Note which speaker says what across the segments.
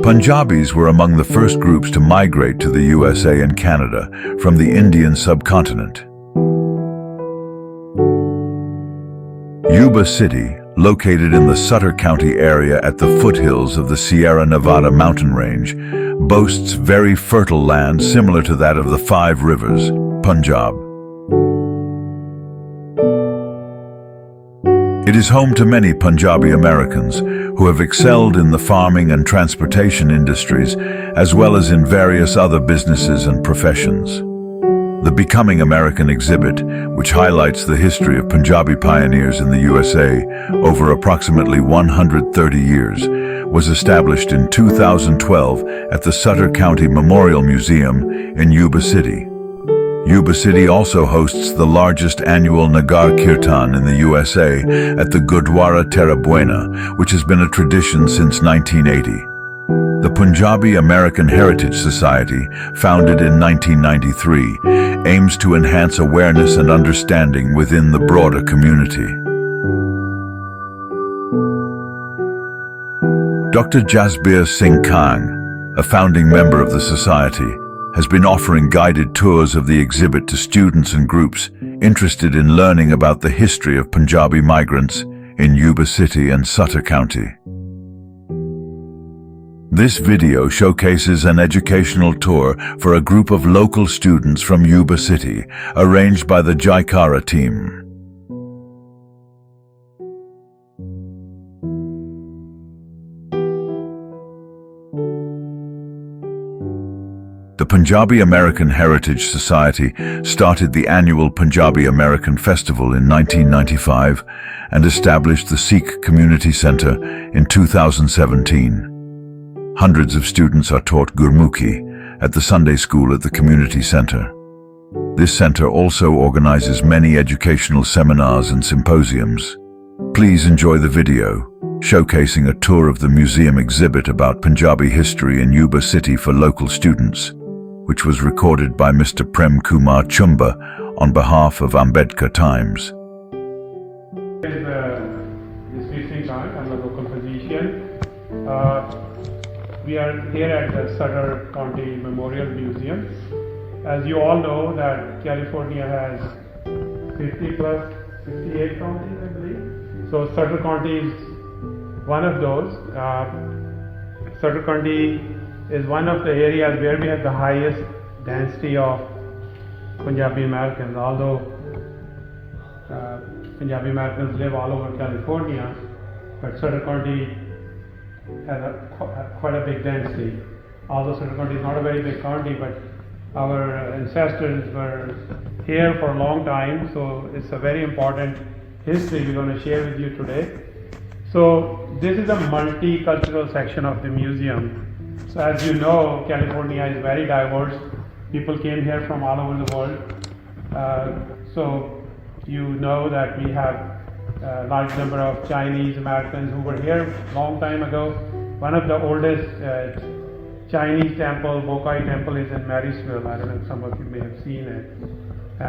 Speaker 1: Punjabis were among the first groups to migrate to the USA and Canada from the Indian subcontinent. Yuba City, located in the Sutter County area at the foothills of the Sierra Nevada mountain range, boasts very fertile land similar to that of the Five Rivers, Punjab. It is home to many Punjabi Americans who have excelled in the farming and transportation industries, as well as in various other businesses and professions. The Becoming American exhibit, which highlights the history of Punjabi pioneers in the USA over approximately 130 years, was established in 2012 at the Sutter County Memorial Museum in Yuba City. Yuba City also hosts the largest annual Nagar Kirtan in the USA at the Gurdwara Terra Buena, which has been a tradition since 1980. The Punjabi American Heritage Society, founded in 1993, aims to enhance awareness and understanding within the broader community. Dr. Jasbir Singh Kang, a founding member of the society, has been offering guided tours of the exhibit to students and groups interested in learning about the history of Punjabi migrants in Yuba City and Sutter County. This video showcases an educational tour for a group of local students from Yuba City, arranged by the Jaikara team. The Punjabi American Heritage Society started the annual Punjabi American Festival in 1995 and established the Sikh Community Center in 2017. Hundreds of students are taught Gurmukhi at the Sunday school at the community center. This center also organizes many educational seminars and symposiums. Please enjoy the video, showcasing a tour of the museum exhibit about Punjabi history in Yuba City for local students, which was recorded by Mr. Kumar Prem Chumber on behalf of Ambedkar Times.
Speaker 2: I'm a local physician. We are here at the Sutter County Memorial Museum. As you all know that California has 50 plus 58 counties, I believe. So Sutter County is one of those. Sutter County is one of the areas where we have the highest density of Punjabi Americans, although Punjabi Americans live all over California, but Sutter County has quite a big density. Although Sutter County is not a very big county, but our ancestors were here for a long time, so it's a very important history we're going to share with you today. So this is a multicultural section of the museum. So as you know, California is very diverse. People came here from all over the world. So you know that we have a large number of Chinese Americans who were here a long time ago. One of the oldest Chinese temple, Bokai Temple, is in Marysville. I don't know if some of you may have seen it.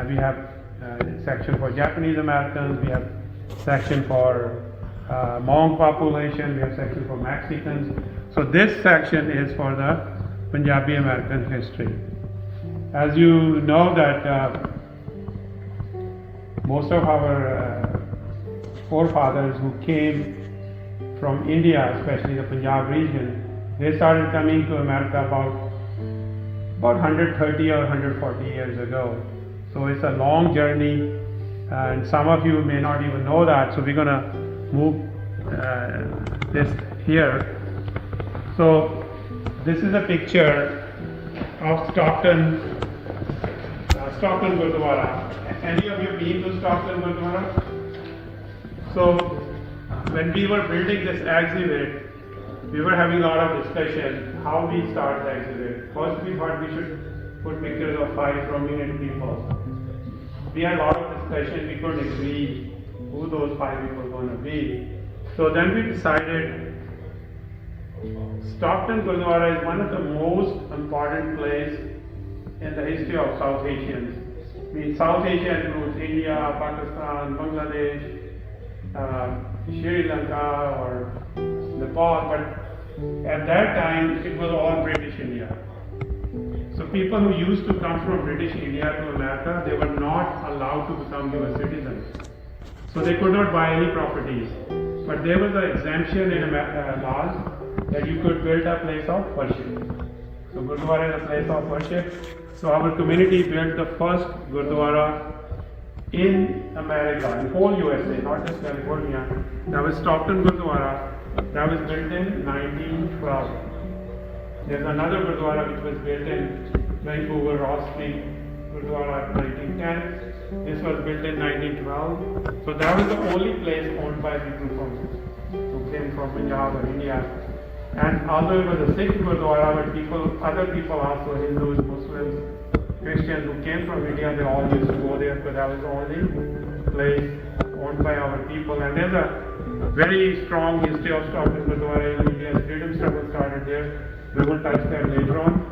Speaker 2: We have a section for Japanese Americans. We have a section for Hmong population. We have a section for Mexicans. So this section is for the Punjabi American history. As you know that most of our forefathers who came from India, especially the Punjab region, they started coming to America about 130 or 140 years ago. So it's a long journey, and some of you may not even know that. So we're going to move this here. So this is a picture of Stockton Gurdwara. Any of you been to Stockton Gurdwara? So when we were building this exhibit, we were having a lot of discussion how we start the exhibit. First we thought we should put pictures of 5 prominent people. We had a lot of discussion, we couldn't agree who those 5 people were going to be. So then we decided Stockton Gurdwara is one of the most important places in the history of South Asians. I mean, South Asia includes India, Pakistan, Bangladesh, Sri Lanka or Nepal, but At that time, it was all British India. So people who used to come from British India to America, they were not allowed to become US citizens. So they could not buy any properties. But there was an exemption in laws that you could build a place of worship. So Gurdwara is a place of worship. So our community built the first Gurdwara in America, in whole USA, not just California. That was Stockton Gurdwara. That was built in 1912. There's another Gurdwara which was built in Vancouver, Ross Street, Gurdwara 1910. This was built in 1912. So that was the only place owned by people who came from Punjab or India. And although it was a Sikh Gurdwara, but other people also, Hindus, Muslims, Christians who came from India, they all used to go there because that was the only place owned by our people. And there's a very strong history of Stockton Gurdwara in India. Freedom struggle started there. We will touch that later on.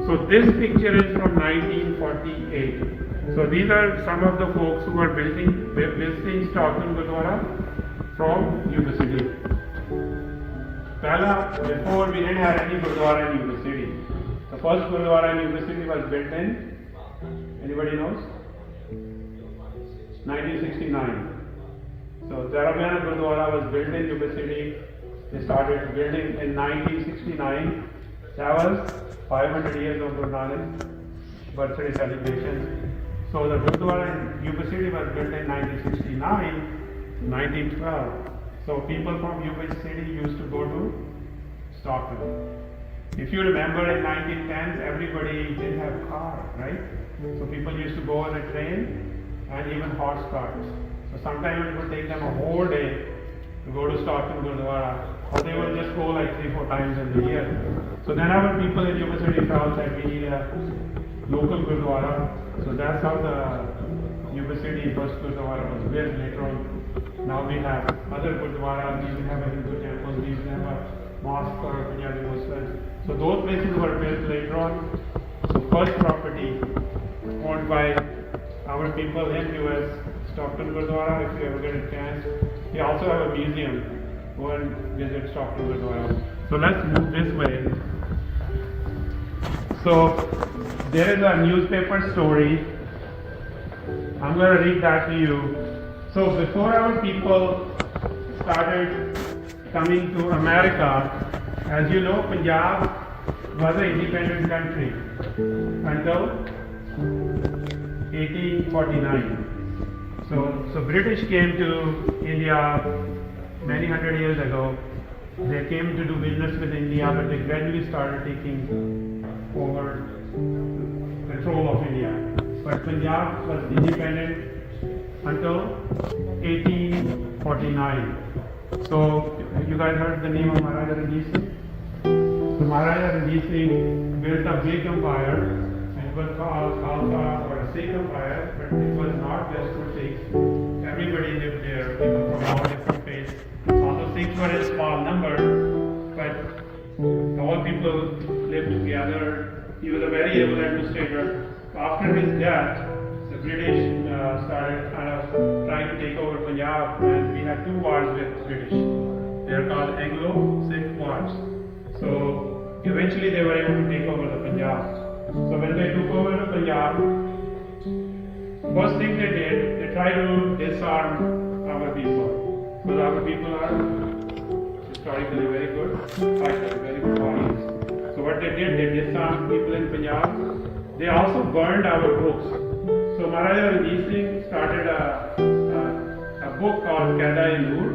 Speaker 2: So this picture is from 1948. So these are some of the folks who are visiting Stockton Gurdwara from Yuba City. Before we didn't have any Gurdwara in Yuba City. The first Gurdwara in Yuba City was built in, anybody knows? 1969. So Darabana Gurdwara was built in Yuba City. They started building in 1969. That was 500 years of Guru Nanak's birthday celebration. So the Gurdwara in Yuba City was built in 1969, 1912. So people from Yuba City used to go to Stockton. If you remember in 1910s, everybody didn't have car, right? So people used to go on a train and even horse carts. So sometimes it would take them a whole day to go to Stockton Gurdwara, or they would just go like 3-4 times in the year. So then our people in Yuba City felt that we need a local Gurdwara. So that's how the Yuba City first Gurdwara was built later on. Now we have other Gurdwaras, we even have a Hindu temple, we even have a mosque for Punjabi Muslims. So those places were built later on. So first property owned by our people in US, Stockton Gurdwara, if you ever get a chance. We also have a museum. Go and visit Stockton Gurdwara. So let's move this way. So there is a newspaper story. I'm going to read that to you. So before our people started coming to America, as you know, Punjab was an independent country until 1849. So British came to India many hundred years ago. They came to do business with India, but they gradually started taking over control of India. But Punjab was independent until 1849. So you guys heard the name of Maharaja Ranjit Singh? So Maharaja Ranjit Singh built a big empire, and it was called Khalsa or a Sikh empire, but it was not just for Sikhs. Everybody lived there, people from all different faiths. Although Sikhs were a small number, but all people lived together. He was a very able administrator. After his death, the British started kind of trying to take over Punjab, and we had 2 wars with British. They are called Anglo-Sikh wars. So eventually they were able to take over the Punjab. So when they took over the Punjab, first thing they did, they tried to disarm our people. Because our people are historically very good fighters, very good warriors. So what they did, they disarmed people in Punjab. They also burned our books. So Maharaja Ranjit Singh started a book called Qaida-e-Nur.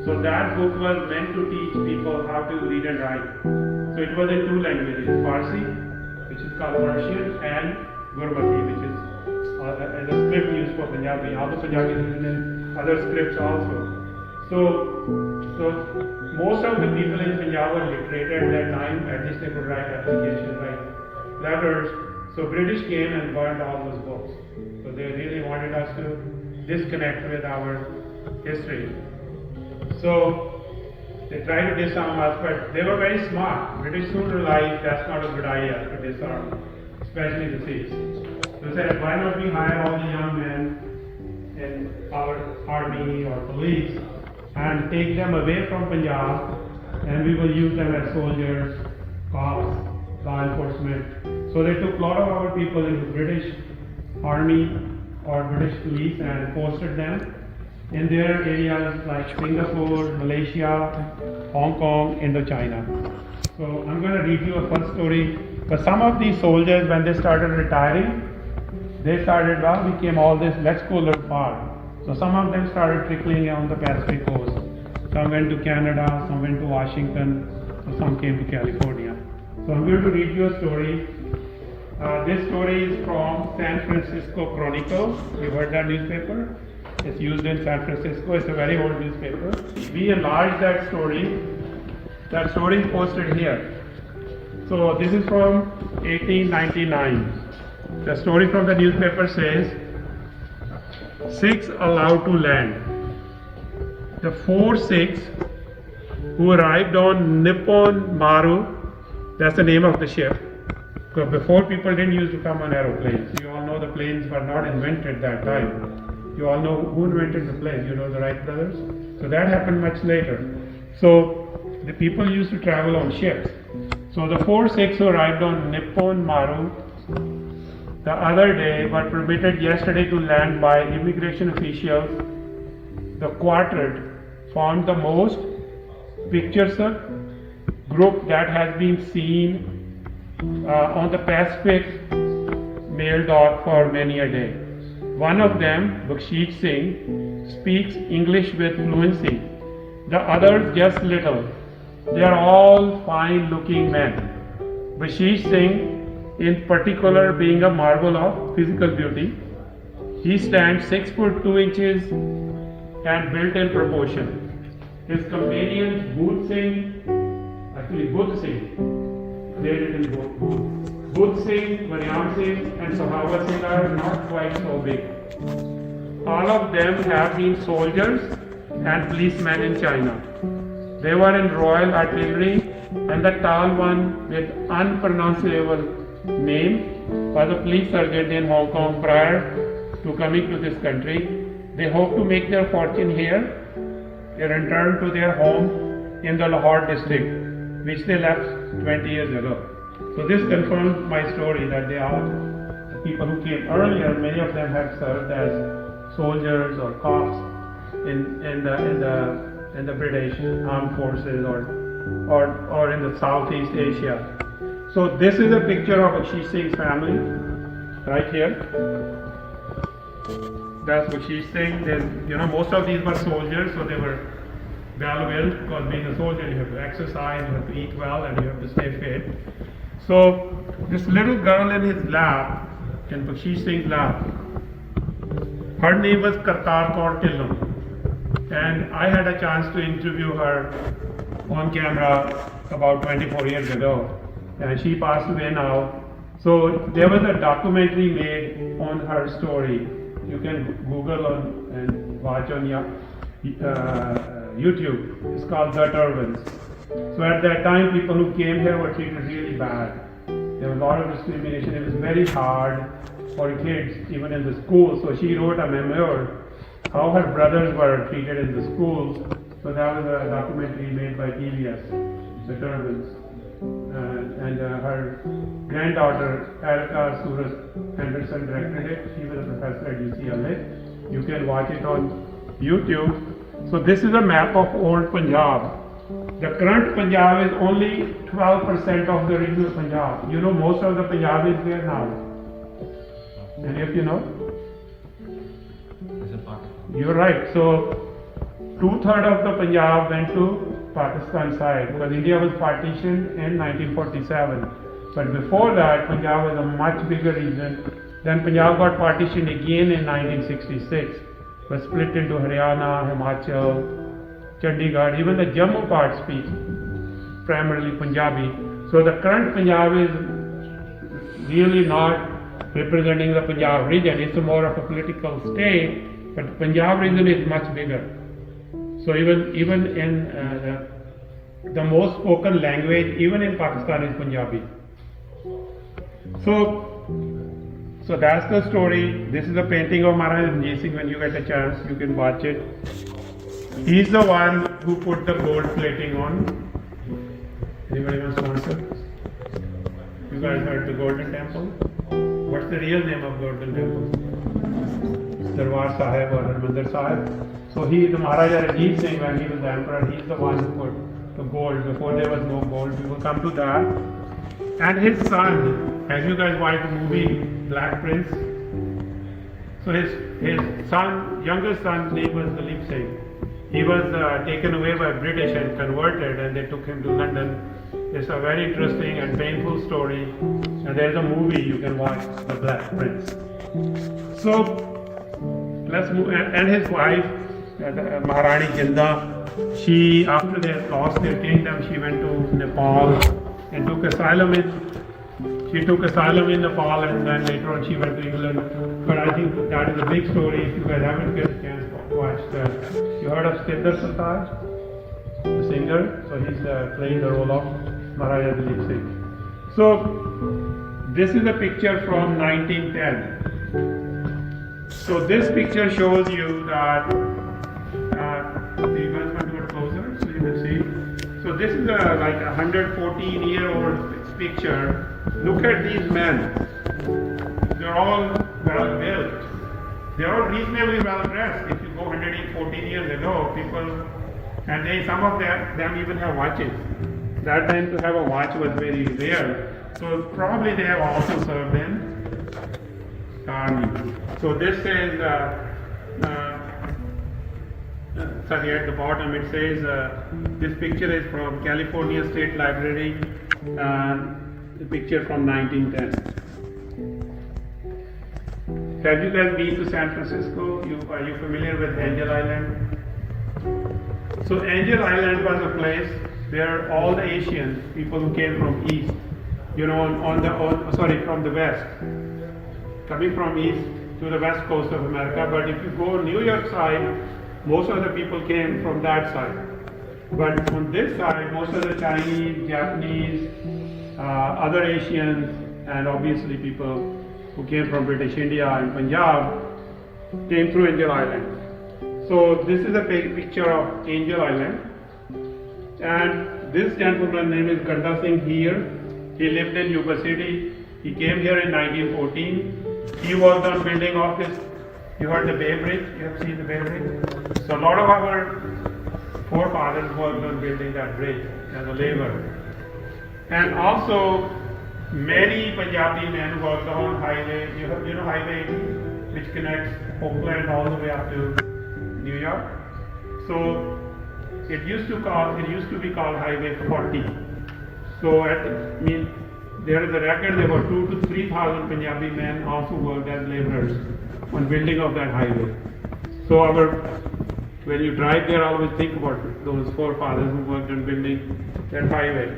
Speaker 2: So that book was meant to teach people how to read and write. So it was in 2 languages, Farsi, which is called Persian, and Gurmati, which is as a script used for Punjabi. Although Punjabi is written in other scripts also. So most of the people in Punjab were literate at that time. At least they could write applications, write letters. So British came and burned all those books. So they really wanted us to disconnect with our history. So they tried to disarm us, but they were very smart. British soon realized that's not a good idea to disarm, especially the Sikhs. So they said, why not we hire all the young men in our army or police and take them away from Punjab and we will use them as soldiers, cops, law enforcement. So they took a lot of our people into British Army or British police and posted them in their areas like Singapore, Malaysia, Hong Kong, Indochina. So I'm going to read you a first story. But some of these soldiers, when they started retiring, they started, well, we came all this, let's go a little far. So some of them started trickling on the Pacific coast. Some went to Canada, some went to Washington, so some came to California. So I'm going to read you a story. This story is from San Francisco Chronicle. You've heard that newspaper? It's used in San Francisco. It's a very old newspaper. We enlarged that story. That story is posted here. So this is from 1899. The story from the newspaper says, Sikhs allowed to land. The 4 Sikhs who arrived on Nippon Maru, that's the name of the ship. Because before, people didn't used to come on aeroplanes. You all know the planes were not invented that time. You all know who invented the plane. You know the Wright brothers. So that happened much later. So the people used to travel on ships. So the 4 Sikhs who arrived on Nippon Maru the other day were permitted yesterday to land by immigration officials. The quartet formed the most picturesque group that has been seen on the Pacific mail dock for many a day. One of them, Baksheet Singh, speaks English with fluency. The others just little. They are all fine-looking men. Baksheet Singh, in particular, being a marvel of physical beauty. He stands 6 foot 2 inches and built in proportion. His companions Budh Singh, they did in both. Budh Singh, Mariam Singh and Sahawa Singh are not quite so big. All of them have been soldiers and policemen in China. They were in Royal Artillery, and the tall one with unpronounceable name was a police sergeant in Hong Kong prior to coming to this country. They hope to make their fortune here. They return to their home in the Lahore district, which they left 20 years ago. So this confirms my story that they are the people who came earlier. Many of them have served as soldiers or cops in the British armed forces or in the Southeast Asia. So this is a picture of Baksheet Singh's family, right here. That's Baksheet Singh. Most of these were soldiers, so they were well-built, because being a soldier you have to exercise, you have to eat well, and you have to stay fit. So this little girl in his lap, in Baksheet Singh's lap, her name was Kartar Kaur Tillum, and I had a chance to interview her on camera about 24 years ago. And she passed away now. So there was a documentary made on her story. You can Google and watch on YouTube. It's called The Turbans. So at that time, people who came here were treated really bad. There was a lot of discrimination. It was very hard for kids, even in the schools. So she wrote a memoir, how her brothers were treated in the schools. So that was a documentary made by PBS, The Turbans. And her granddaughter, Erica Surat Henderson, directed it. She was a professor at UCLA. You can watch it on YouTube. So this is a map of old Punjab. The current Punjab is only 12% of the original Punjab. You know, most of the Punjab is there now. Any of you know? You're right. So 2/3 of the Punjab went to Pakistan side, because India was partitioned in 1947. But before that, Punjab was a much bigger region. Then Punjab got partitioned again in 1966, was split into Haryana, Himachal, Chandigarh. Even the Jammu part speaks primarily Punjabi. So the current Punjab is really not representing the Punjab region. It's more of a political state, but the Punjab region is much bigger. So even in the most spoken language, even in Pakistan, is Punjabi. So that's the story. This is a painting of Maharaj Ranjit Singh. When you get a chance, you can watch it. He's the one who put the gold plating on. Anybody wants to answer? You guys heard the Golden Temple? What's the real name of Golden Temple? Darbar Sahib or Harmandir Sahib. So the Maharaja Ranjit Singh, when he was the emperor, he's the one who put the gold. Before there was no gold, we will come to that. And his son, have you guys watched the movie Black Prince? So his son, youngest son's name was Dalip Singh. He was taken away by British and converted, and they took him to London. It's a very interesting and painful story, and there's a movie you can watch, The Black Prince. So let's move. And his wife, Maharani Jinda, she, after they had lost their kingdom, she went to Nepal and took asylum in Nepal, and then later on she went to England. But I think that is a big story. If you guys haven't get a chance to watch that, you heard of Siddhar Sartaaj, the singer? So he's playing the role of Maharaja Dalip Singh. So this is a picture from 1910. So this picture shows you that. You guys want to go closer so you can see. So this is like a 114-year-old picture. Look at these men. They're all well built. They're all reasonably well dressed. If you go 114 years ago, people, and some of them even have watches. That time to have a watch was very rare. So probably they have also served in army. So this is, sorry, at the bottom it says, this picture is from California State Library, the picture from 1910. Have you guys been to San Francisco? Are you familiar with Angel Island? So Angel Island was a place where all the Asians, people who came from east, from the west, coming from east to the west coast of America. But if you go New York side, most of the people came from that side. But on this side, most of the Chinese, Japanese, other Asians, and obviously people who came from British India and Punjab came through Angel Island. So this is a picture of Angel Island. And this gentleman's name is Ganda Singh here. He lived in Yuba City. He came here in 1914. He worked on building of this. You heard the Bay Bridge? You have seen the Bay Bridge? So a lot of our forefathers worked on building that bridge as a labor. And also many Punjabi men worked on highway, you know highway which connects Oakland all the way up to New York. So it used to be called Highway 40. So there is a record there were 2,000 to 3,000 Punjabi men also worked as laborers on building of that highway. So when you drive there, always think about those forefathers who worked on building that highway.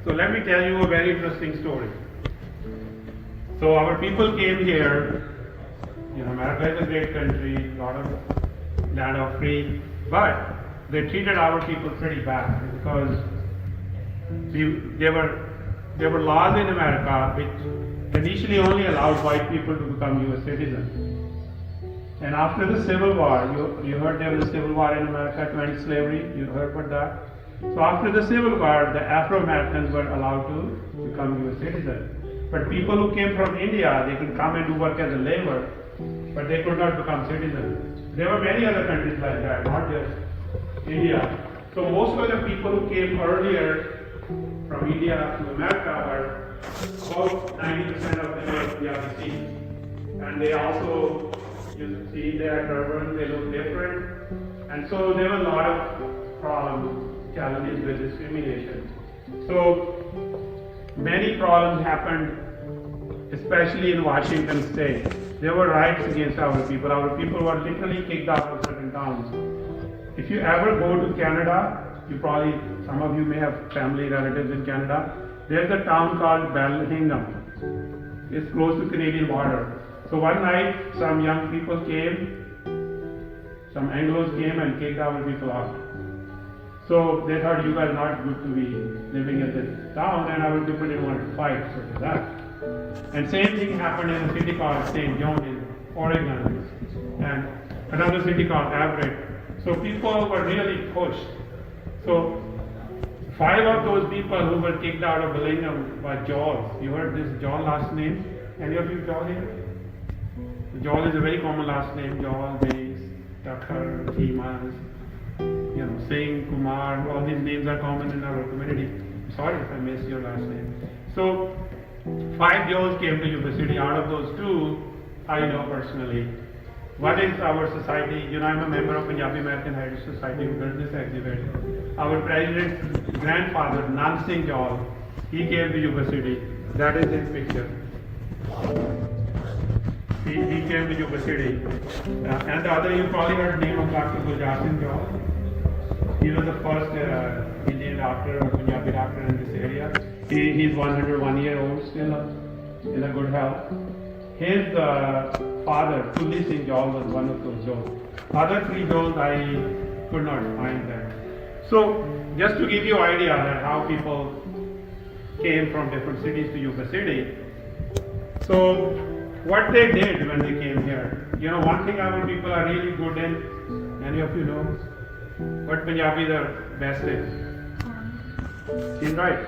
Speaker 2: So let me tell you a very interesting story. So our people came here. America is a great country, a lot of land of free, but they treated our people pretty bad because there were laws in America which initially only allowed white people to become U.S. citizens. And after the Civil War, you heard there was a Civil War in America to end slavery. You heard about that? So after the Civil War, the Afro-Americans were allowed to become U.S. citizens. But people who came from India, they could come and do work as a labor, but they could not become citizens. There were many other countries like that, not just India. So most of the people who came earlier from India to America were about 90% of them were Punjabi Sikhs. And they also, you see their turbans, they look different. And so there were a lot of problems, challenges with discrimination. So many problems happened, especially in Washington state. There were riots against our people. Our people were literally kicked out of certain towns. If you ever go to Canada, some of you may have family relatives in Canada. There's a town called Bellingham. It's close to Canadian border. So one night, some young people came, some Anglos came and kicked our people out. So they thought you guys are not good to be living in this town, and our people didn't want to fight, so they left. And same thing happened in a city called St. John in Oregon, and another city called Everett. So people were really pushed. So 5 of those people who were kicked out of Bellingham were Jaws. You heard this Jaw last name? Any of you Jaw here? Jaw is a very common last name. Jaw, Desh, Tucker, Himas, Singh, Kumar, all these names are common in our community. Sorry if I missed your last name. So, 5 Jaws came to Yuba City. Out of those 2, I know personally. What is our society? I'm a member of Punjabi American Heritage Society who does this exhibit. Our president's grandfather, Nand Singh Jaw, he came to Yuba City. That is his picture. He came to Yuba City. And the other, you probably heard the name of Dr. Guljar Singh Jaw. He was the first Indian doctor or Punjabi doctor in this area. He's 101 years old still, in a good health. His father, Tulli Singh Jaw, was one of those Jaws. Other 3 Jaws, I could not find them. So, just to give you an idea that how people came from different cities to Yuba City. So, what they did when they came here. One thing our people are really good in, many of you know, what Punjabis are best in. Is right.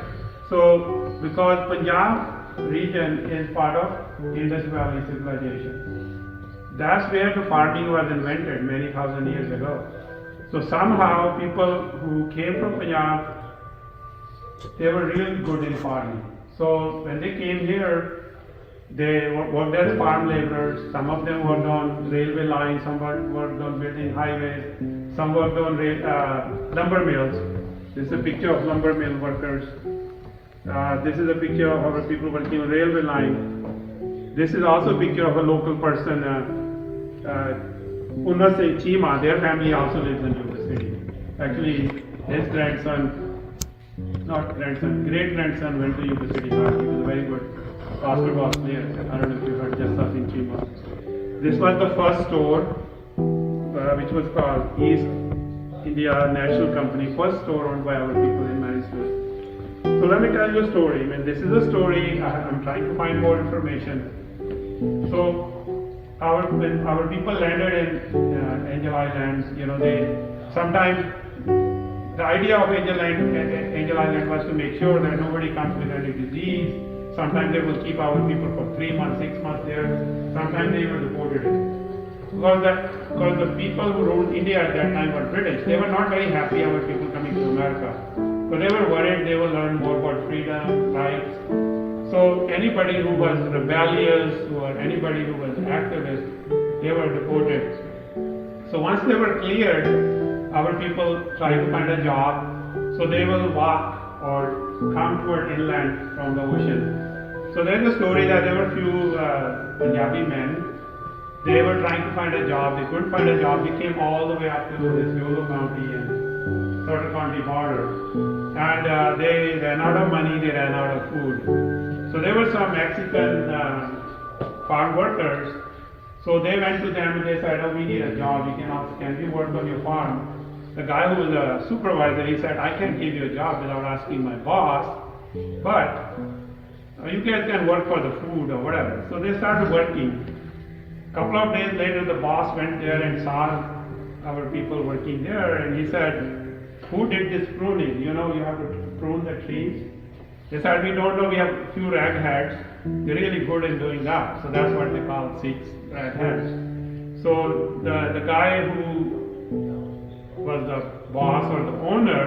Speaker 2: So, because Punjab region is part of Indus Valley civilization. That's where the farming was invented many thousand years ago. So somehow people who came from Punjab, they were really good in farming. So when they came here, they worked as farm laborers. Some of them worked on railway lines, some worked on building highways, some worked on lumber mills. This is a picture of lumber mill workers. This is a picture of our people working on railway line. This is also a picture of a local person, Kumar Prem Chumber. Their family also lives in Yuba City. Actually, his great-grandson went to Yuba City. He was a very good basketball player. I don't know if you heard Jassa Singh Chumber. This was the first store, which was called East India National Company, first store owned by our people in Marysville. So let me tell you a story. This is a story. I'm trying to find more information. So when our people landed in Angel Islands, sometimes the idea of Angel Island was to make sure that nobody comes with any disease. Sometimes they will keep our people for 3 months, 6 months there. Sometimes they were deported. Because the people who ruled India at that time were British. They were not very happy our people coming to America. So they were worried they will learn more about freedom, rights. So anybody who was rebellious or anybody who was activist, they were deported. So once they were cleared, our people tried to find a job. So they will walk or come toward inland from the ocean. So there's a story that there were few Punjabi men. They were trying to find a job. They couldn't find a job. They came all the way up to this Yuba County and Sutter County border. And they ran out of money. They ran out of food. So there were some Mexican farm workers. So they went to them and they said, "Oh, we need a job. Can we work on your farm?" The guy who was a supervisor, he said, "I can't give you a job without asking my boss, but you guys can work for the food or whatever." So they started working. Couple of days later, the boss went there and saw our people working there, and he said, "Who did this pruning? You have to prune the trees." They said, "We don't know. We have a few ragheads. They're really good in doing that." So that's what they call Sikhs, ragheads. So the guy who was the boss or the owner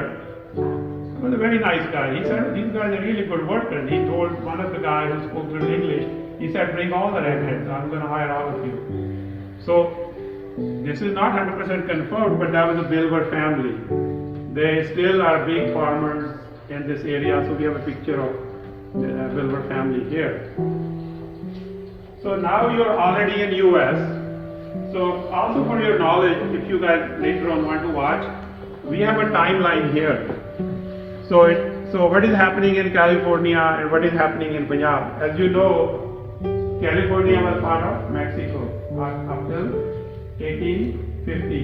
Speaker 2: was a very nice guy. He said, "These guys are really good workers." He told one of the guys who spoke little English, he said, "Bring all the ragheads. I'm going to hire all of you." So this is not 100% confirmed, but that was the Bilber family. They still are big farmers in this area. So we have a picture of the Bilber family here. So now you're already in US. So also for your knowledge, if you guys later on want to watch, we have a timeline here. So what is happening in California and what is happening in Punjab? As you know, California was part of Mexico up till 1850.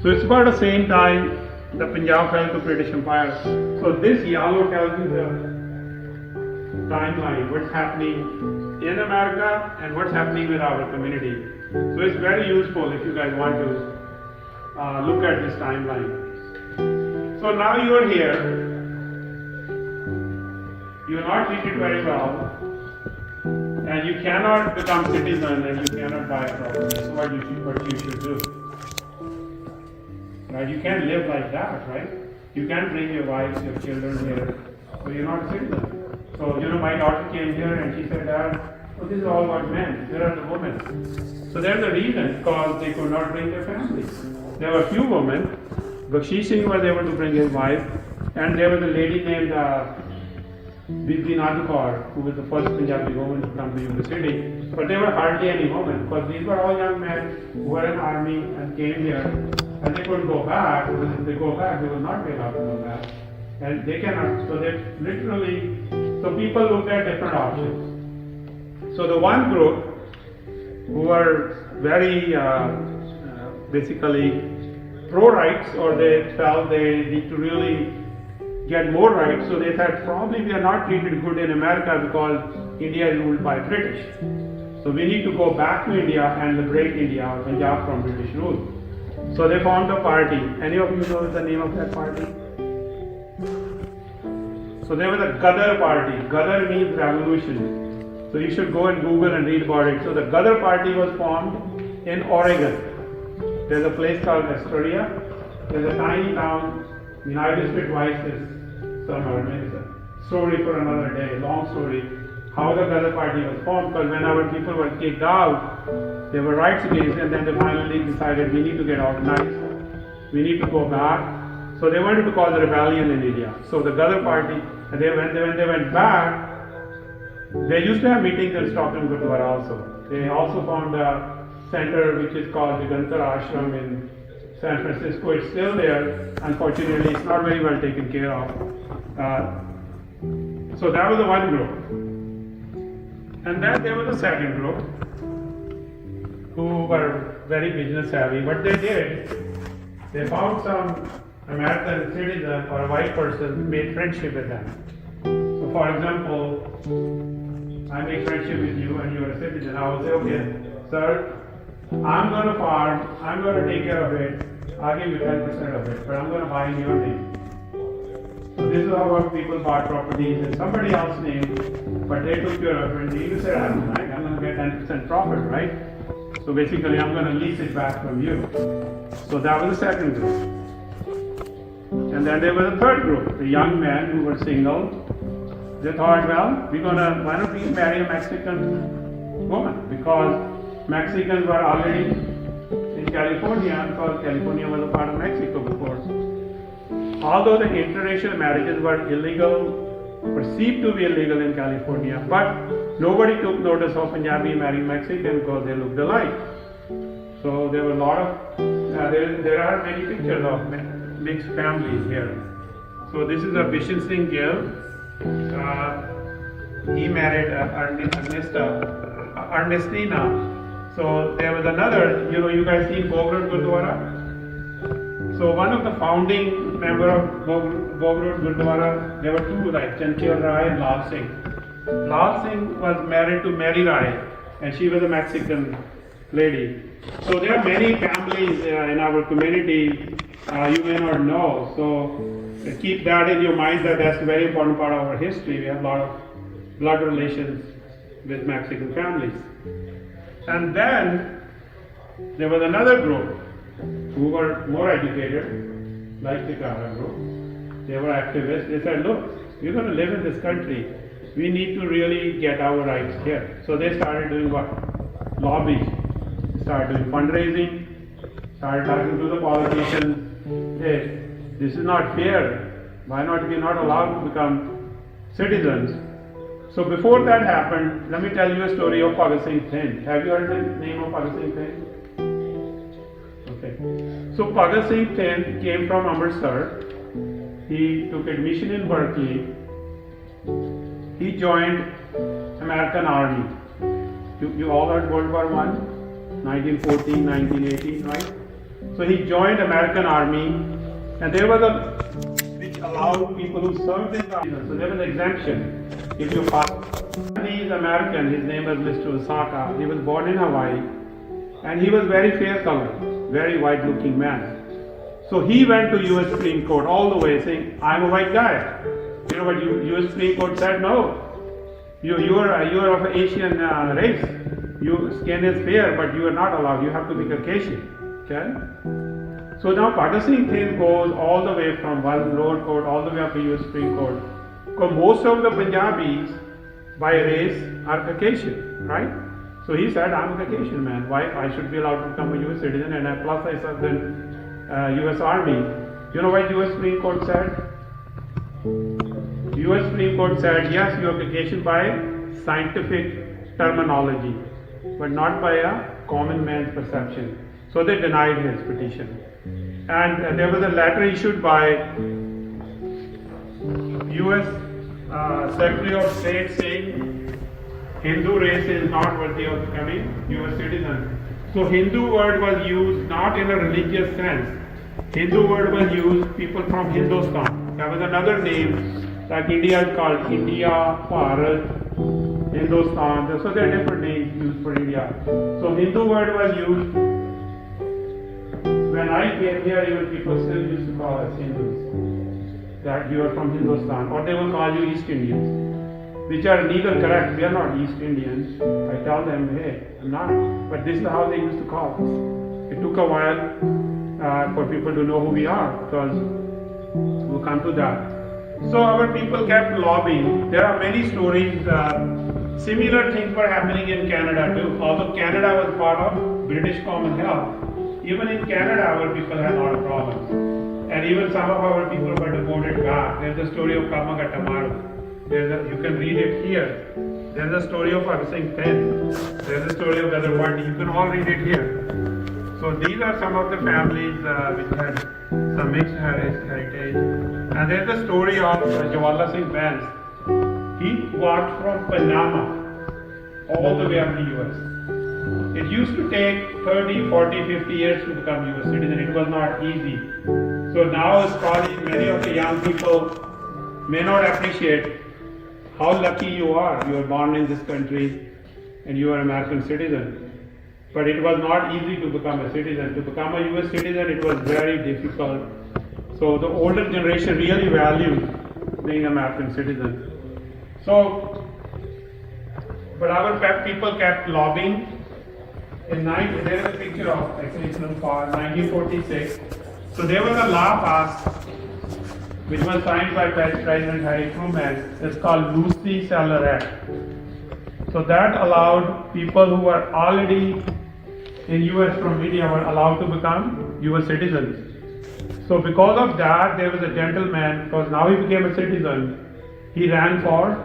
Speaker 2: So it's about the same time the Punjab fell to British Empire. So this yellow tells you the timeline, what's happening in America and what's happening with our community. So it's very useful if you guys want to look at this timeline. So now you are here. you are not treated very well, and you cannot become citizen and you cannot buy property. So what you should do? Right? You can't live like that, right? You can't bring your wife, your children here, so you're not a citizen. So, my daughter came here and she said, Dad, this is all about men, where are the women? So there's a reason, because they could not bring their families. There were a few women. Bakshish Singh was able to bring his wife, and there was a lady named Nagar Kirtan, who was the first Punjabi woman to come to Yuba City. But there were hardly any women, because these were all young men who were in army and came here, and they couldn't go back, because if they go back, they will not be allowed to go back. And they cannot, so they literally, so people looked at different options. So the one group who were very basically pro-rights, or they felt they need to really get more rights, so they said probably we are not treated good in America because India is ruled by British. So we need to go back to India and liberate India or Punjab from British rule. So they formed a party. Any of you know the name of that party? So there was a Gadar party. Gadar means revolution. So you should go and Google and read about it. So the Gadar party was formed in Oregon. There's a place called Astoria. There's a tiny town. I just advise this somewhere. It's a story for another day, long story. How the Gadar party was formed, because whenever people were kicked out, there were riots against it, and then they finally decided we need to get organized. We need to go back. So they wanted to cause a rebellion in India. So the Gadar party, and when they went back, they used to have meetings in Stockton Gurdwara also. They also found a center which is called the Gantar Ashram in San Francisco. It's still there. Unfortunately, it's not very well taken care of. So that was the one group. And then there was a second group who were very business savvy. What they did, they found some American citizen or a white person, made friendship with them. So for example, I make friendship with you and you are a citizen. I will say, okay, sir, I'm going to farm, I'm going to take care of it, I'll give you 10% of it, but I'm going to buy in your name. So this is how people bought properties in somebody else's name, but they took care of it, and you said, I don't mind, I'm going to get 10% profit, right? So basically I'm going to lease it back from you. So that was the second group. And then there was a third group, the young men who were single. They thought, well, why don't we marry a Mexican woman? Because Mexicans were already in California, because California was a part of Mexico before. Although the interracial marriages were illegal, perceived to be illegal in California, but nobody took notice of Punjabi marrying Mexican because they looked alike. So there were a lot of, there are many pictures of mixed families here. So this is a Bishan Singh Gill. He married Ernestina. So there was another, you guys see Bogrod Gurdwara? So one of the founding member of Bogrod Gurdwara, there were two, like Chanchal Rai and Lal Singh. Lal Singh was married to Mary Rai, and she was a Mexican lady. So there are many families in our community you may not know. So keep that in your mind, that's a very important part of our history. We have a lot of blood relations with Mexican families. And then there was another group who were more educated, like the Kara group. They were activists. They said, look, we're going to live in this country. We need to really get our rights here. So they started doing what? Lobbies. Started doing fundraising. Started talking to the politicians. Hey, this is not fair. Why not? We're not allowed to become citizens. So before that happened, let me tell you a story of Bhagat Singh Thind. Have you heard the name of Bhagat Singh Thind? Okay. So Bhagat Singh Thind came from Amritsar. He took admission in Berkeley. He joined American Army. You all heard World War I, 1914, 1918, right? So he joined American Army, and there was a which allowed people who served in the army. So there was an exemption. If you pass, he is American. His name was Mr. Osaka. He was born in Hawaii, and he was very fair colored, very white-looking man. So he went to U.S. Supreme Court all the way, saying, "I'm a white guy. know what U.S. Supreme Court said? No. You are of Asian race. Your skin is fair, but you are not allowed. You have to be Caucasian. Okay? So now partisan thing goes all the way from one lower court all the way up to U.S. Supreme Court. Because most of the Punjabis by race are Caucasian, right? So he said, I'm a Caucasian man. Why I should be allowed to become a U.S. citizen? And plus I served in U.S. Army. You know what U.S. Supreme Court said? U.S. Supreme Court said, yes, you are Caucasian by scientific terminology, but not by a common man's perception. So they denied his petition. And there was a letter issued by U.S. Secretary of State saying Hindu race is not worthy of becoming U.S. citizen. So Hindu word was used not in a religious sense. Hindu word was used people from Hindustan. There was another name like India is called India, Bharat, Hindustan. So there are different names used for India. So Hindu word was used. When I came here, even people still used to call us Hindus. That you are from Hindustan, or they will call you East Indians, which are neither correct. We are not East Indians. I tell them, hey, I'm not. But this is how they used to call us. It took a while for people to know who we are, because we'll come to that. So our people kept lobbying. There are many stories. Similar things were happening in Canada too. Although Canada was part of British Commonwealth, even in Canada our people had a lot of problems. And even some of our people were deported back. There's the story of Kamagattamaru. You can read it here. There's the story of Arsing Pen. There's the story of Weatherward. You can all read it here. So these are some of the families which had some mixed heritage. And there's the story of Jawala Singh Vance. He walked from Panama all the way up to US. It used to take 30, 40, 50 years to become US citizen. It was not easy. So now probably many of the young people may not appreciate how lucky you are. You are born in this country and you are an American citizen. But it was not easy to become a citizen. To become a US citizen, it was very difficult. So the older generation really values being an American citizen. So, but our people kept lobbying. There is a picture of, actually it's not far, 1946. So there was a law passed, which was signed by President Harry Truman. It's called Lucy Seller Act. So that allowed people who were already in US from India were allowed to become US citizens. So because of that, there was a gentleman, because now he became a citizen, he ran for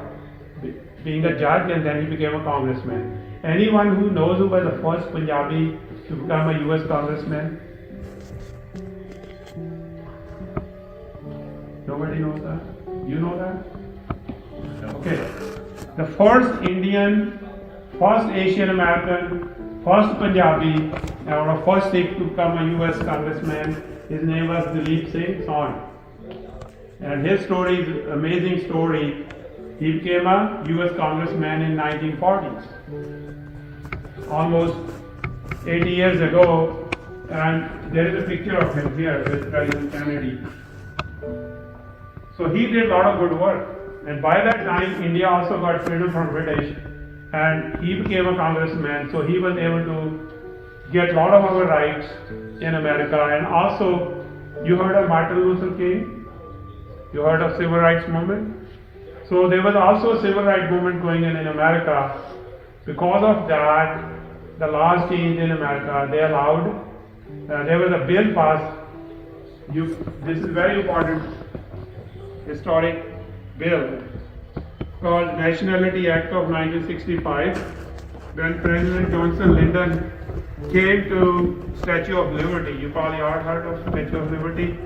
Speaker 2: being a judge and then he became a congressman. Anyone who knows who was the first Punjabi to become a US congressman? Nobody knows that? You know that? Okay. The first Indian, first Asian American, first Punjabi, or first Sikh to become a US congressman, his name was Dalip Singh Sawant. And his story is an amazing story. He became a US congressman in 1940s. Almost 80 years ago, and there is a picture of him here with President Kennedy. So he did a lot of good work. And by that time, India also got freedom from British. And he became a congressman, so he was able to get a lot of our rights in America. And also, you heard of Martin Luther King? You heard of civil rights movement? So there was also a civil rights movement going in America. Because of that, the laws changed in America. They allowed, there was a bill passed. This is very important historic bill called Nationality Act of 1965. When President Johnson Lyndon came to Statue of Liberty, you probably all heard of Statue of Liberty.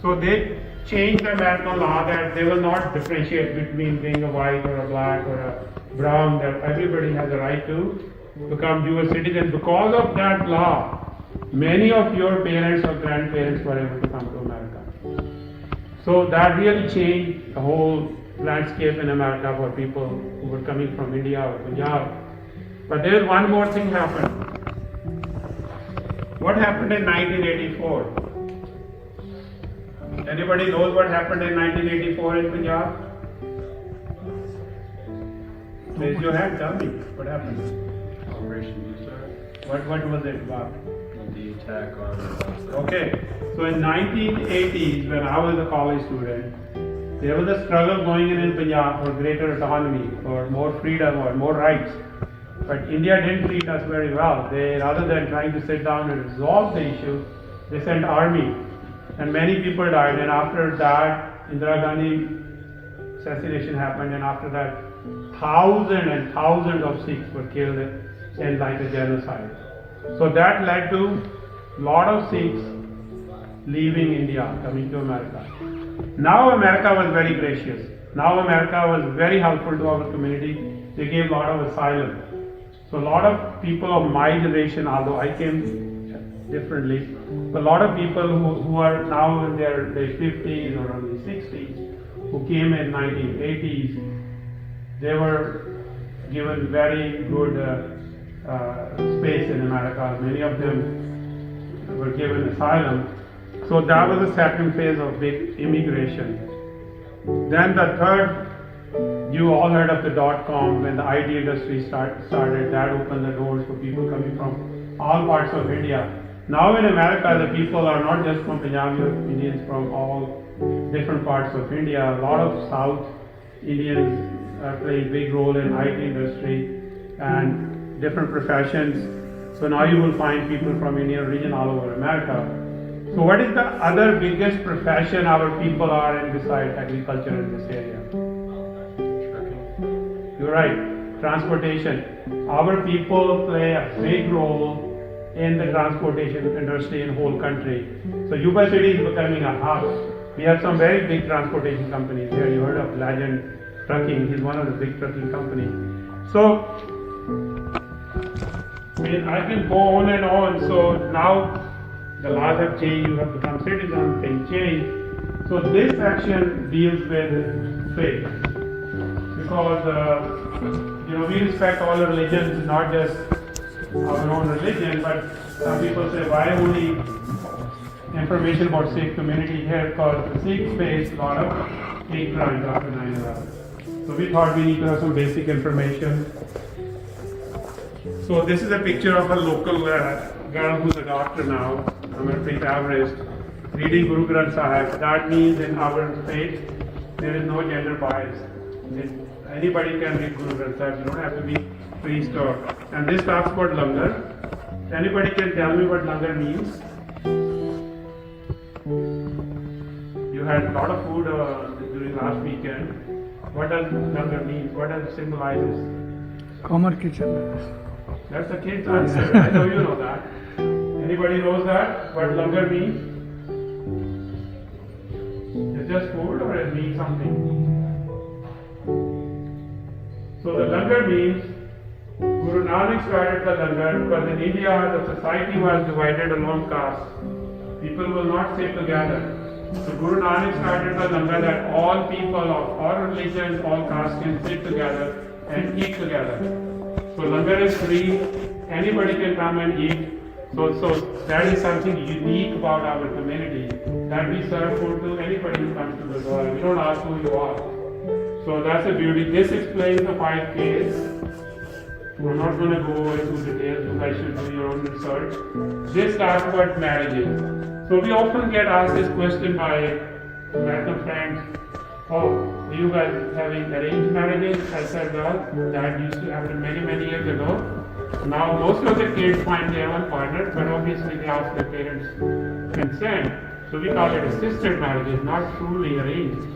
Speaker 2: So they changed the American law that they will not differentiate between being a white or a black or a brown, that everybody has a right to become US citizen. Because of that law, many of your parents or grandparents were able to come to America. So that really changed the whole landscape in America for people who were coming from India or Punjab. But there is one more thing happened. What happened in 1984? Anybody knows what happened in 1984 in Punjab? Raise your hand, tell me what happened.
Speaker 3: Operation Booster,
Speaker 2: What was it about?
Speaker 3: the attack on
Speaker 2: Okay, so in 1980s, when I was a college student, there was a struggle going in Punjab for greater autonomy, for more freedom or more rights. But India didn't treat us very well. They, rather than trying to sit down and resolve the issue, they sent army, and many people died. And after that, Indira Gandhi assassination happened, and after that, thousands and thousands of Sikhs were killed in like a genocide. So that led to lot of Sikhs leaving India, coming to America. Now America was very gracious. Now America was very helpful to our community. They gave a lot of asylum. So a lot of people of my generation, although I came differently, but a lot of people who are now in their late 50s or early 60s, who came in 1980s, they were given very good space in America. Many of them were given asylum. So that was the second phase of big immigration. Then the third, you all heard of the .com when the IT industry started. That opened the doors for people coming from all parts of India. Now in America, the people are not just from Punjabi or Indians from all different parts of India. A lot of South Indians are playing big role in IT industry and different professions. So now you will find people from Indian region all over America. So what is the other biggest profession our people are in besides agriculture in this area? You're right, transportation. Our people play a big role in the transportation industry in whole country. So Yuba City is becoming a hub. We have some very big transportation companies here. You heard of Legend Trucking, he's one of the big trucking companies. So, I mean, I can go on and on. So now the laws have changed, you have become citizens, things change. So this section deals with faith. Because, we respect all religions, not just our own religion, but some people say, why only information about Sikh community here? Because the Sikhs faced a lot of hate crimes after 9/11. So we thought we need to have some basic information. So this is a picture of a local girl who's a doctor now, Amarpreet Everest, reading Guru Granth Sahib. That means in our faith, there is no gender bias. Anybody can read Guru Granth Sahib. You don't have to be priest or. And this talks about langar. Anybody can tell me what langar means? You had a lot of food during last weekend. What does langar mean? What does it symbolizes?
Speaker 4: Kumar Kitchen.
Speaker 2: That's the kid's answer. I know you know that. Anybody knows that? What langar means? It's just food or it means something? So the langar means Guru Nanak started the langar because in India the society was divided along caste. People will not sit together. So Guru Nanak started the langar that all people of all religions, all castes can sit together and eat together. So langar is free, anybody can come and eat. So that is something unique about our community, that we serve food to anybody who comes to the door. We don't ask who you are. So that's the beauty. This explains the 5 Ks. We're not going to go into details, you guys should do your own research. This talks about marriages. So we often get asked this question by American friends, oh, are you guys having arranged marriages? I said, well, that used to happen many years ago. Now most of the kids find their own partner, but obviously they ask their parents' consent. So we call it assisted marriages, not truly arranged.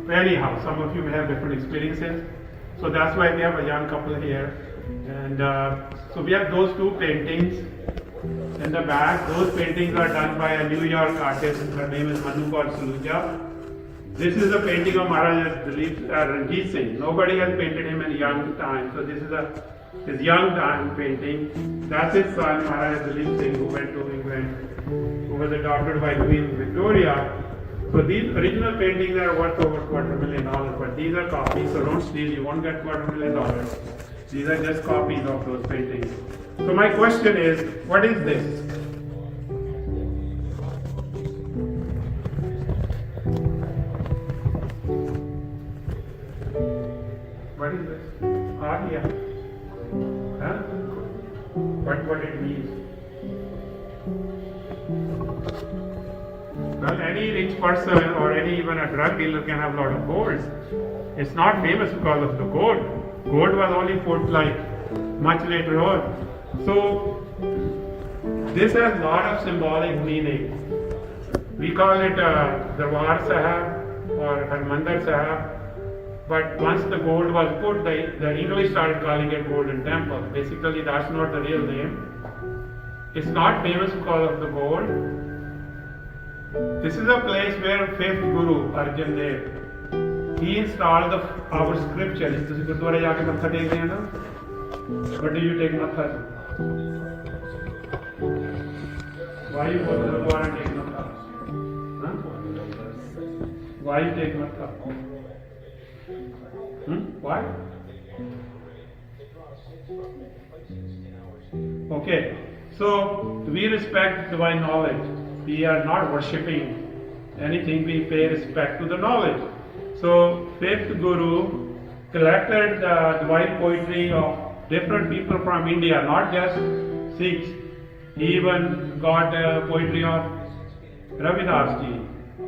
Speaker 2: Anyhow, some of you may have different experiences. So that's why we have a young couple here. And so we have those 2 paintings in the back. Those paintings are done by a New York artist. Her name is Manupur Saluja. This is a painting of Maharaja Ranjit Singh. Nobody has painted him in young time. So this is his young time painting. That's his son, Maharaja Dalip Singh, who went to England, who was adopted by Queen Victoria. So these original paintings are worth over $250,000, but these are copies, so don't steal, you won't get $250,000. These are just copies of those paintings. So my question is, what is this? What is this? what it means. Well, any rich person or any even a drug dealer can have a lot of gold. It's not famous because of the gold. Gold was only put like much later on. So this has a lot of symbolic meaning. We call it Darbar Sahib or Harmandir Sahib. But once the gold was put, the English started calling it Golden Temple. Basically, that's not the real name. It's not famous because of the gold. This is a place where 5th Guru, Arjan Dev, he installed our scripture. What do you take matha? Why you go to the Gurdwara and take matha? Huh? Why you take matha? Why? Okay, so we respect divine knowledge. We are not worshipping anything, we pay respect to the knowledge. So 5th Guru collected the divine poetry of different people from India, not just Sikhs. He even got poetry of Ravidas ji,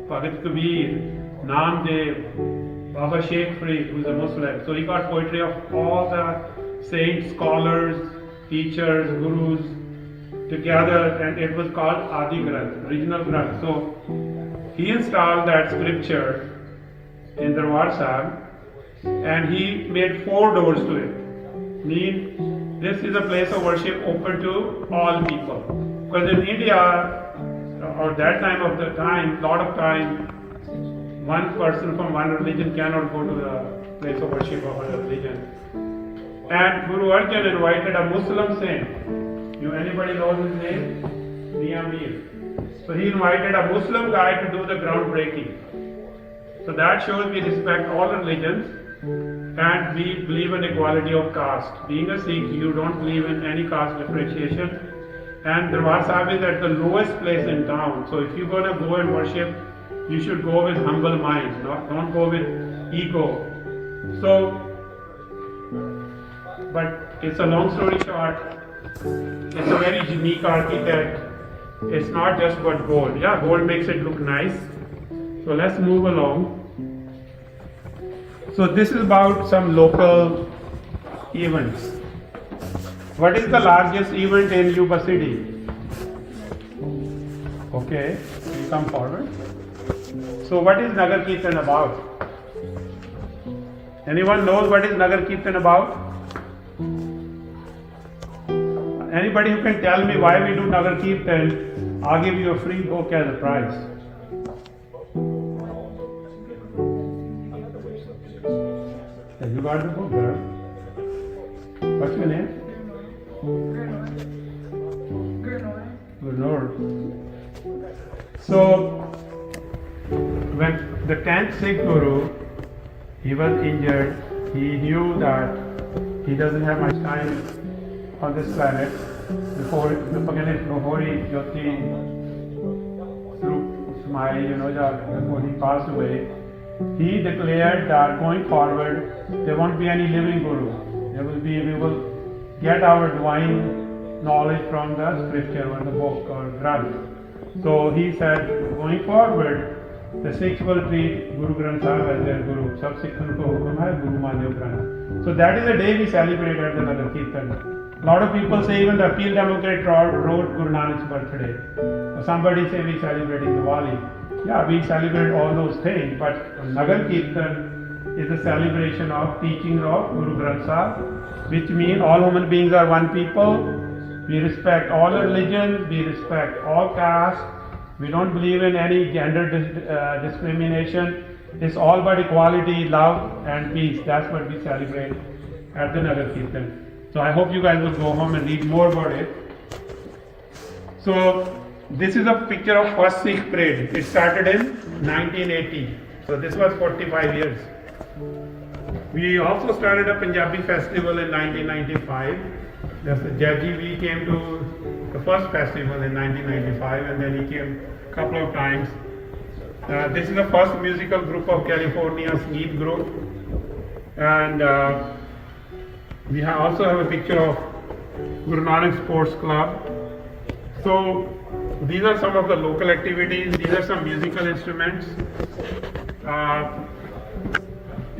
Speaker 2: Bhagat Kabir, Namdev, Baba Sheikh Farid, who is a Muslim. So he got poetry of all the saints, scholars, teachers, gurus together, and it was called Adi Granth, original Granth. So he installed that scripture in Darbar Sahib and he made 4 doors to it. Mean this is a place of worship open to all people. Because in India, or that time of the time, lot of time, one person from one religion cannot go to the place of worship of another religion. And Guru Arjan invited a Muslim saint. Anybody knows his name? Niyamir. So he invited a Muslim guy to do the groundbreaking. So that shows we respect all religions and we believe in equality of caste. Being a Sikh, you don't believe in any caste differentiation. And Darbar Sahib is at the lowest place in town. So if you're going to go and worship, you should go with humble mind, don't go with ego. So, but it's a long story short, it's a very unique architect. It's not just about gold. Yeah, gold makes it look nice. So let's move along. So this is about some local events. What is the largest event in Yuba City? Okay, you come forward. So what is Nagar Kirtan about? Anyone knows what is Nagar Kirtan about? Anybody who can tell me why we do Nagar Kirtan, I'll give you a free book as a prize. Have you got the book, girl? What's your name? Gurnor. So, when the 10th Sikh Guru, he was injured, he knew that he doesn't have much time on this planet before he Jyoti before he passed away. He declared that going forward there won't be any living Guru. We will get our divine knowledge from the scripture or the book or Granth. So he said, going forward, the Sikhs will treat Guru Granth Sahib as their Guru. Sab Sikhan ko hukum hai, Guru Manyo Granth. So that is the day we celebrate at the Nagar Kirtan. A lot of people say even the Appeal Democrat wrote Guru Nanak's birthday. Or somebody say we celebrating Diwali. Yeah, we celebrate all those things, but Nagar Kirtan is a celebration of teachings of Guru Granth Sahib, which means all human beings are one people. We respect all religions, we respect all castes. We don't believe in any gender discrimination. It's all about equality, love and peace. That's what we celebrate at the Nagar Kirtan. So I hope you guys will go home and read more about it. So this is a picture of first Sikh parade. It started in 1980. So this was 45 years. We also started a Punjabi festival in 1995. That's the Jaji. We came to the first festival in 1995 and then he came a couple of times. This is the first musical group of California, Sangeet group. And we also have a picture of Guru Nanak Sports Club. So these are some of the local activities. These are some musical instruments.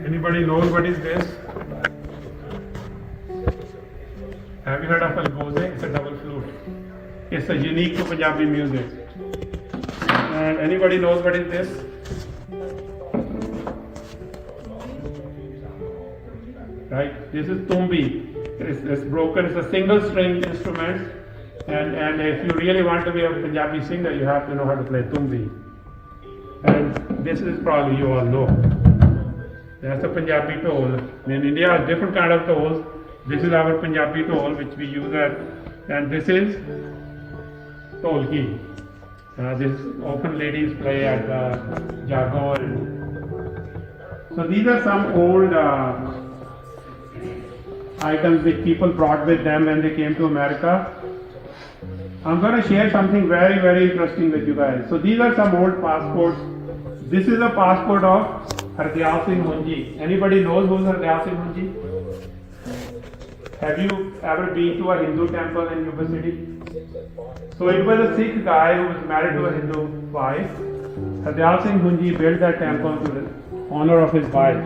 Speaker 2: Anybody knows what is this? Have you heard of Algoze? It's a double flute. It's a unique to Punjabi music. And anybody knows what is this? Right? This is tumbi. It's broken. It's a single string instrument. And if you really want to be a Punjabi singer, you have to know how to play tumbi. And this is probably you all know. That's a Punjabi toll. In India, a different kind of tolls. This is our Punjabi toll, which we use and this is tolki. This often ladies play at Jago. So these are some old items which people brought with them when they came to America. I'm going to share something very, very interesting with you guys. So these are some old passports. This is a passport of Hardyal Singh Munji. Anybody knows who's Hardyal Singh Munji? Have you ever been to a Hindu temple in Yuba City? So it was a Sikh guy who was married to a Hindu wife. Hardyal Singh Munji built that temple to the honor of his wife.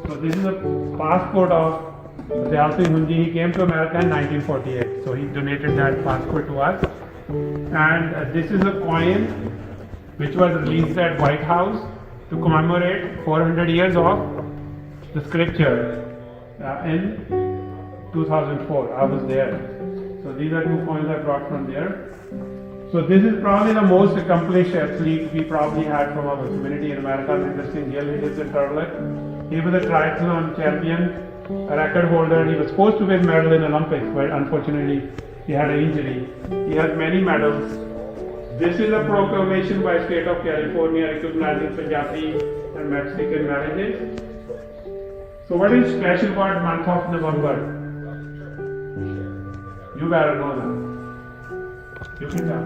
Speaker 2: So this is a passport of Hardyal Singh Munji. He came to America in 1948. So he donated that passport to us. And this is a coin which was released at White House to commemorate 400 years of the scripture in 2004. I was there. So these are two coins I brought from there. So this is probably the most accomplished athlete we probably had from our community in America. Mr. Singh Gill, he lives in Turlock. He was a triathlon champion, a record holder. He was supposed to win medal in Olympics, but unfortunately he had an injury. He has many medals. This is a proclamation by State of California recognizing Punjabi and Mexican marriages. So what is special about month of November? You better know that. You can tell.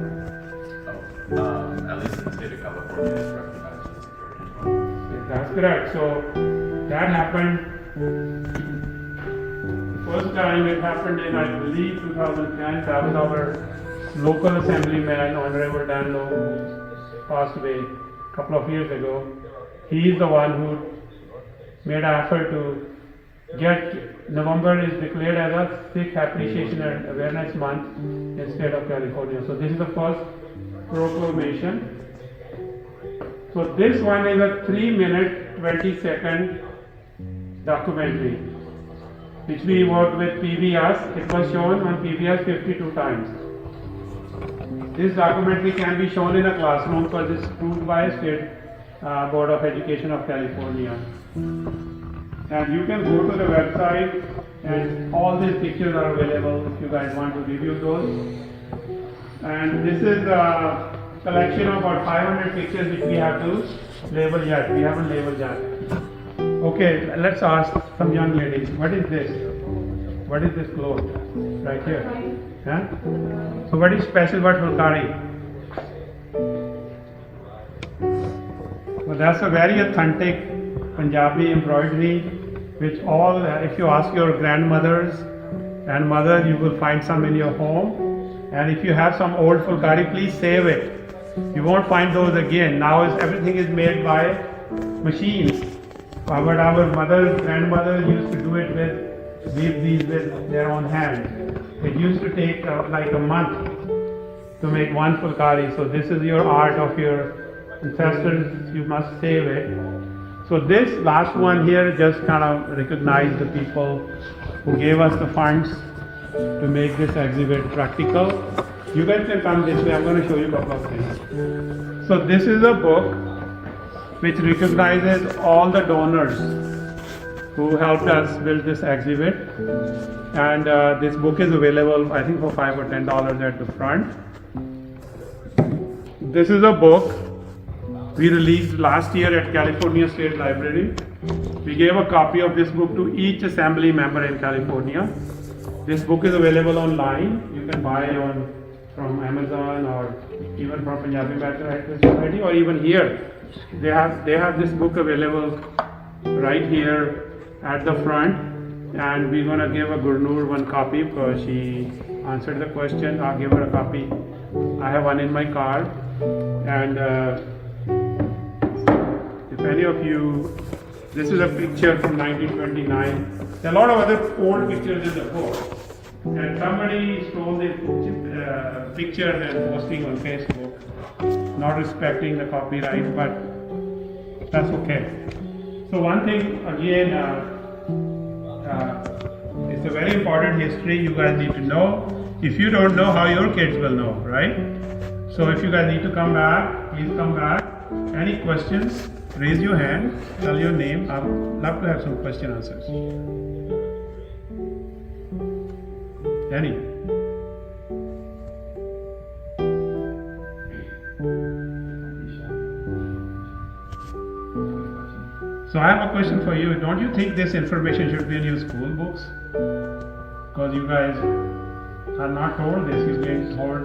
Speaker 3: At least in the state of California, it's recognized as a heritage.
Speaker 2: That's correct. So that happened. The first time it happened in, I believe, 2010. That was our local assemblyman, Honorable Dan Lowe, who passed away a couple of years ago. He is the one who made an effort to get November is declared as a Sikh Appreciation and Awareness Month in state of California. So this is the first proclamation. So this one is a 3-minute 20-second documentary which we worked with PBS. It was shown on PBS 52 times. This documentary can be shown in a classroom because it's approved by State Board of Education of California. And you can go to the website and all these pictures are available if you guys want to review those. And this is a collection of about 500 pictures which we have to label yet. We haven't labeled yet. Okay, let's ask some young ladies, what is this? What is this cloth? Right here. Huh? So what is special about Fulkari? Well, that's a very authentic Punjabi embroidery, which all, if you ask your grandmothers and mother, you will find some in your home. And if you have some old Fulkari, please save it. You won't find those again. Now everything is made by machines. But our mothers, grandmothers used to do it weave these with their own hands. It used to take like a month to make one Fulkari. So this is your art of your ancestors. You must save it. So this last one here just kind of recognized the people who gave us the funds to make this exhibit practical. You guys can come this way. I'm going to show you a couple of things. So this is a book which recognizes all the donors who helped us build this exhibit. And this book is available, I think, for $5 or $10 at the front. This is a book we released last year at California State Library. We gave a copy of this book to each assembly member in California. This book is available online. You can buy it from Amazon or even from Punjabi American Heritage Society, or even here. They have this book available right here at the front. and we're gonna give a Gurnur one copy because she answered the question. I'll give her a copy. I have one in my car, and if any of you, this is a picture from 1929. There are a lot of other old pictures in the book, and somebody stole this picture and posting on Facebook, not respecting the copyright, but that's okay. So one thing again, it's a very important history you guys need to know. If you don't know, how your kids will know, right? So if you guys need to come back, please come back. Any questions? Raise your hand, tell your name. I would love to have some question answers. Any? So I have a question for you. Don't you think this information should be in your school books? Because you guys are not told this. You're being told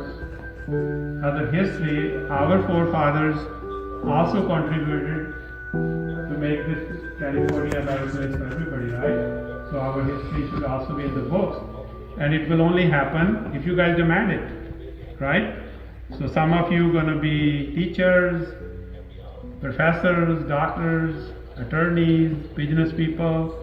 Speaker 2: other history. Our forefathers also contributed to make this California a better place for everybody, right? So our history should also be in the books. And it will only happen if you guys demand it, right? So some of you are going to be teachers, professors, doctors, attorneys, business people.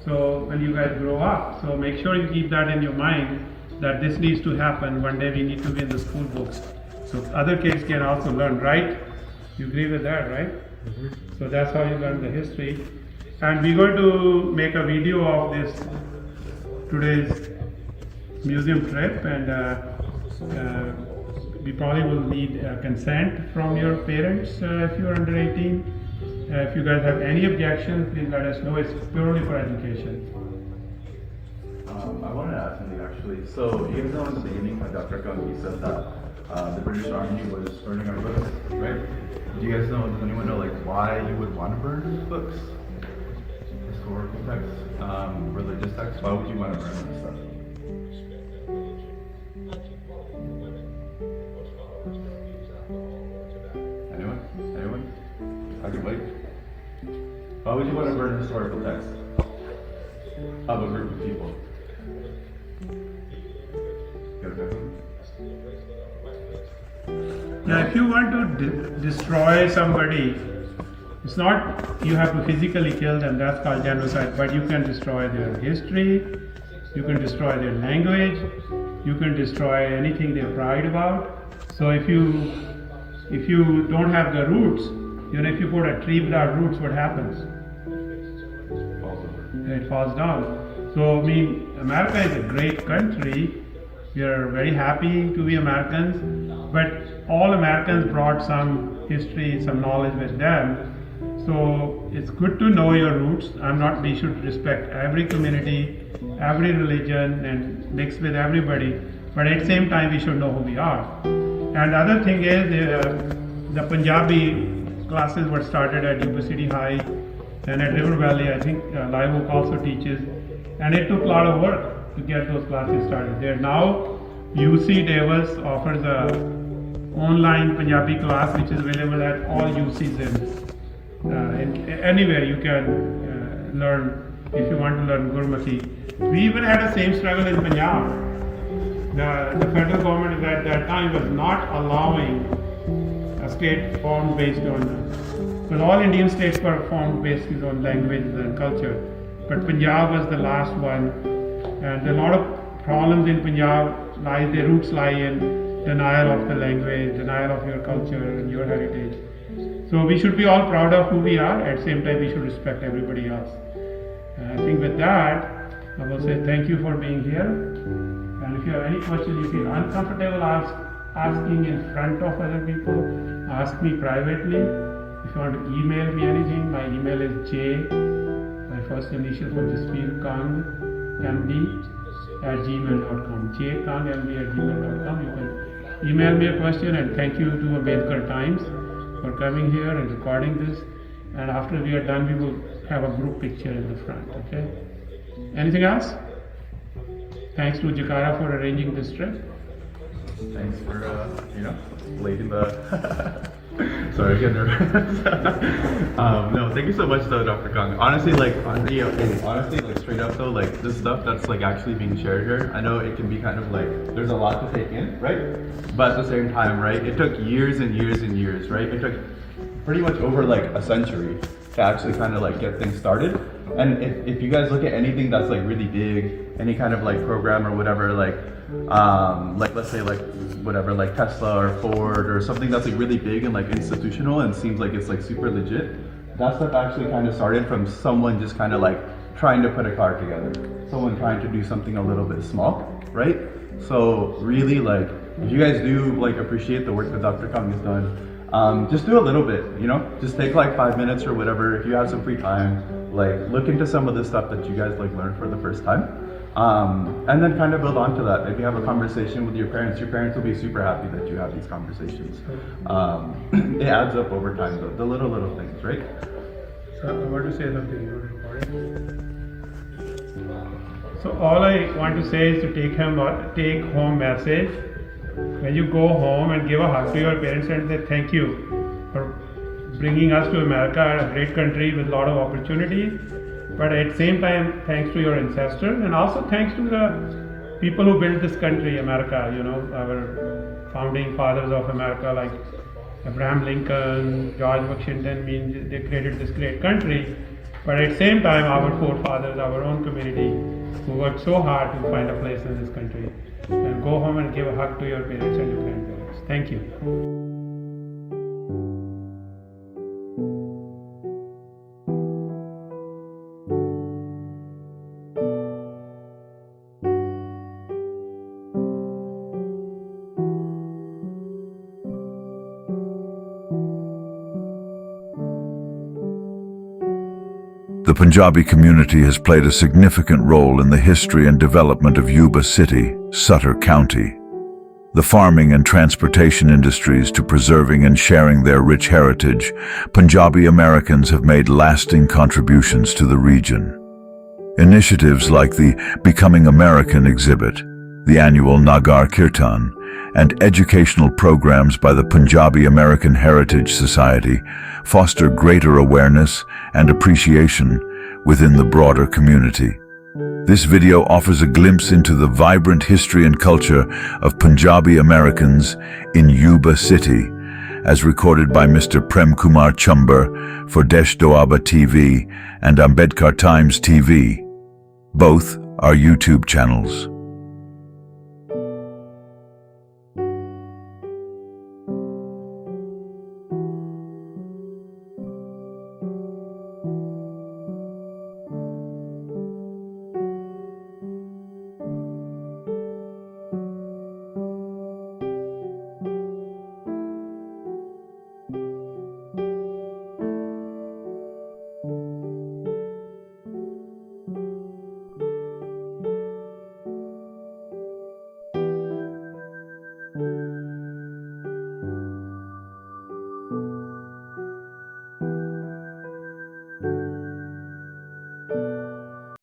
Speaker 2: So when you guys grow up, so make sure you keep that in your mind that this needs to happen. One day we need to be in the school books. So other kids can also learn, right? You agree with that, right? Mm-hmm. So that's how you learn the history. And we're going to make a video of this today's museum trip, and we probably will need consent from your parents if you're under 18. If you guys have any objections, please let us know. It's purely for education.
Speaker 5: I wanted to ask something actually. So you guys know in the beginning, Dr. Gunn, he said that the British Army was burning our books, right? Do you guys know, does anyone know like why you would want to burn these books? Historical texts, religious texts, why would you want to burn this stuff? Anyone? I can wait. Why would you want to burn historical texts of a group of people?
Speaker 2: Now, if you want to destroy somebody, it's not you have to physically kill them, that's called genocide, but you can destroy their history, you can destroy their language, you can destroy anything they're proud about. So if you don't have the roots, if you put a tree without roots, what happens? It falls down. So, America is a great country. We are very happy to be Americans, but all Americans brought some history, some knowledge with them. So, it's good to know your roots. We should respect every community, every religion, and mix with everybody. But at the same time, we should know who we are. And the other thing is, the Punjabi classes were started at Yuba City High and at River Valley. I think Live Oak also teaches, and it took a lot of work to get those classes started there. Now UC Davis offers a online Punjabi class which is available at all UCs in anywhere you can learn if you want to learn Gurmukhi. We even had the same struggle in Punjab. The federal government at that time was not allowing a state formed based on, because all Indian states were formed based on language and culture, but Punjab was the last one, and a lot of problems in Punjab their roots lie in denial of the language, denial of your culture and your heritage. So we should be all proud of who we are. At the same time, we should respect everybody else. I think with that, I will say thank you for being here. And if you have any questions you feel uncomfortable asking in front of other people, ask me privately. If you want to email me anything, my email is my first initial for Jaspeer Kang, MD@gmail.com. jkang@gmail.com. You can email me a question, and thank you to Ambedkar Times for coming here and recording this. And after we are done, we will have a group picture in the front. Okay? Anything else? Thanks to Jakara for arranging this trip.
Speaker 5: Thanks for, leading the Sorry, I get nervous. No, thank you so much though, Dr. Kang. Honestly, honestly, like straight up though, like this stuff that's like actually being shared here, I know it can be kind of like, there's a lot to take in, right? But at the same time, right, it took years and years and years, right? It took pretty much over like a century to actually kind of like get things started. And if you guys look at anything that's like really big, any kind of like program or whatever, like let's say like whatever, like Tesla or Ford or something that's like really big and like institutional and seems like it's like super legit, that stuff actually kind of started from someone just kind of like trying to put a car together, someone trying to do something a little bit small, right? So really, like, if you guys do like appreciate the work that Dr. Kang has done, just do a little bit, you know, just take like 5 minutes or whatever. If you have some free time, like look into some of the stuff that you guys like learned for the first time. And then kind of build on to that. Maybe have a conversation with your parents. Your parents will be super happy that you have these conversations. It adds up over time, though. The little things, right?
Speaker 2: So I want to say something. You want to record it? So all I want to say is to take home message. When you go home and give a hug to your parents and say thank you for bringing us to America, a great country with a lot of opportunities. But at the same time, thanks to your ancestors and also thanks to the people who built this country, America, you know, our founding fathers of America like Abraham Lincoln, George Washington, means they created this great country. But at the same time, our forefathers, our own community, who worked so hard to find a place in this country. And go home and give a hug to your parents and your grandparents. Thank you.
Speaker 1: The Punjabi community has played a significant role in the history and development of Yuba City, Sutter County. The farming and transportation industries to preserving and sharing their rich heritage, Punjabi Americans have made lasting contributions to the region. Initiatives like the Becoming American exhibit, the annual Nagar Kirtan, and educational programs by the Punjabi American Heritage Society foster greater awareness and appreciation within the broader community. This video offers a glimpse into the vibrant history and culture of Punjabi Americans in Yuba City, as recorded by Mr. Prem Kumar Chumber for Desh Doaba TV and Ambedkar Times TV. Both are YouTube channels.